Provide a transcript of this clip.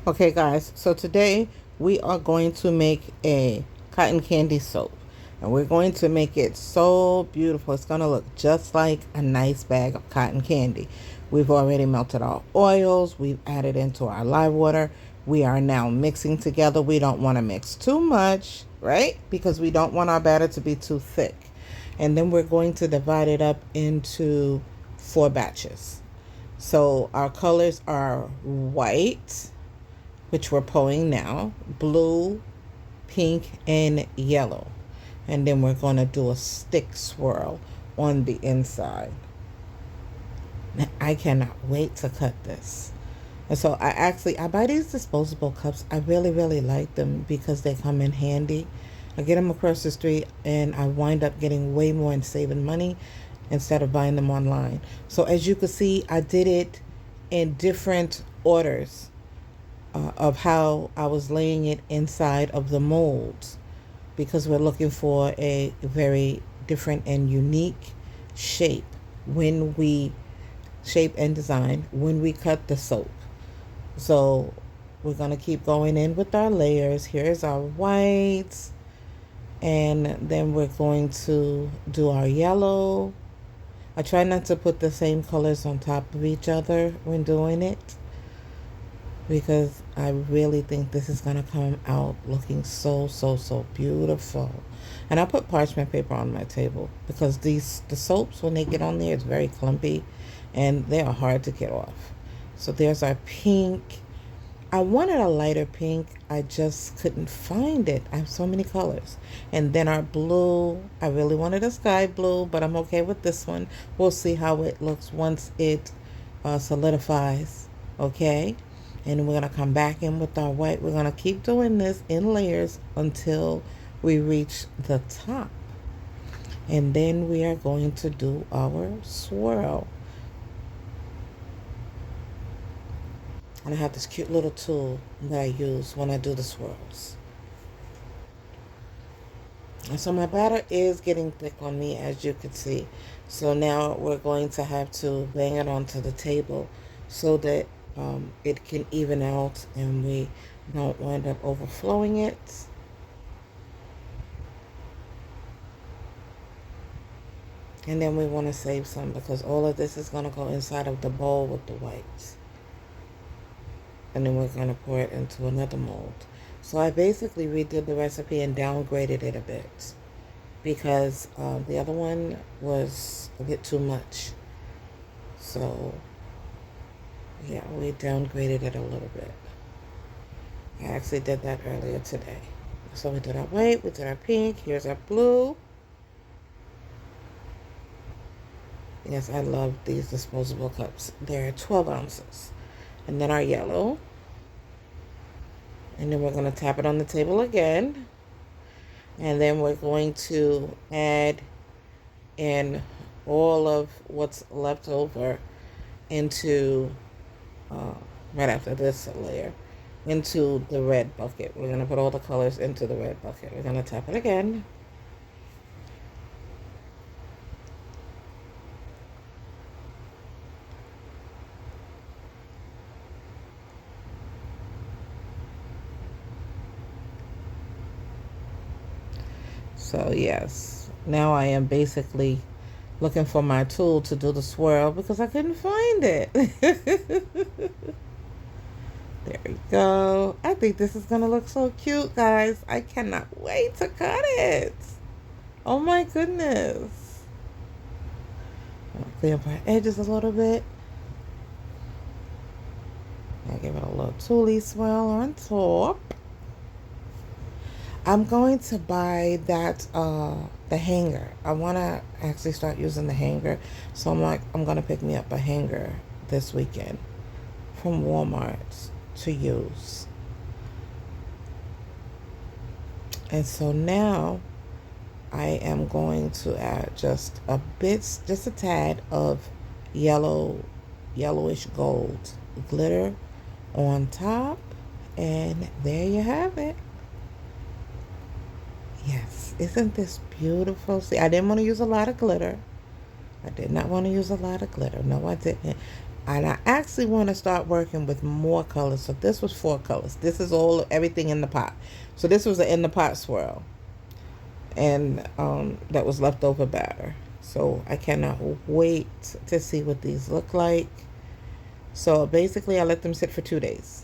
Okay, guys, so today we are going to make a cotton candy soap. And we're going to make it so beautiful. It's going to look just like a nice bag of cotton candy. We've already melted our oils. We've added into our lye water. We are now mixing together. We don't want to mix too much, right? Because we don't want our batter to be too thick. And then we're going to divide it up into 4 batches. So our colors are white, which we're pouring now, blue, pink, and yellow. And then we're going to do a stick swirl on the inside. Now, I cannot wait to cut this. And so I buy these disposable cups. I really, really like them because they come in handy. I get them across the street and I wind up getting way more and saving money instead of buying them online. So as you can see, I did it in different orders of how I was laying it inside of the molds because we're looking for a very different and unique shape when we shape and design when we cut the soap. So we're going to keep going in with our layers. Here's our whites, and then we're going to do our yellow. I try not to put the same colors on top of each other when doing it because I really think this is going to come out looking so, so, so beautiful. And I put parchment paper on my table because the soaps, when they get on there, it's very clumpy and they are hard to get off. So there's our pink. I wanted a lighter pink. I just couldn't find it. I have so many colors. And then our blue. I really wanted a sky blue, but I'm okay with this one. We'll see how it looks once it solidifies. Okay? And we're going to come back in with our white. We're going to keep doing this in layers until we reach the top. And then we are going to do our swirl. And I have this cute little tool that I use when I do the swirls. And so my batter is getting thick on me, as you can see. So now we're going to have to bang it onto the table so that it can even out and we don't wind up overflowing it. And then we want to save some because all of this is going to go inside of the bowl with the whites. And then we're going to pour it into another mold. So I basically redid the recipe and downgraded it a bit because the other one was a bit too much. So yeah, we downgraded it a little bit. I actually did that earlier today. So we did our white, we did our pink, here's our blue. Yes, I love these disposable cups. They're 12 ounces. And then our yellow. And then we're going to tap it on the table again. And then we're going to add in all of what's left over into, right after this layer, into the red bucket. We're going to put all the colors into the red bucket. We're going to tap it again. So yes, now I am basically looking for my tool to do the swirl because I couldn't find it. There we go. I think this is going to look so cute, guys. I cannot wait to cut it. Oh my goodness. I'll clean up our edges a little bit. I'll give it a little tooly swirl on top. I'm going to buy that the hanger. I want to actually start using the hanger. So I'm going to pick me up a hanger this weekend from Walmart to use. And so now I am going to add just a bit, just a tad of yellowish gold glitter on top. And there you have it. Yes, isn't this beautiful? See, I didn't want to use a lot of glitter. I did not want to use a lot of glitter. No, I didn't. And I actually want to start working with more colors. So this was 4 colors. This is everything in the pot. So this was an in the pot swirl, and that was leftover batter. So I cannot wait to see what these look like. So basically I let them sit for 2 days.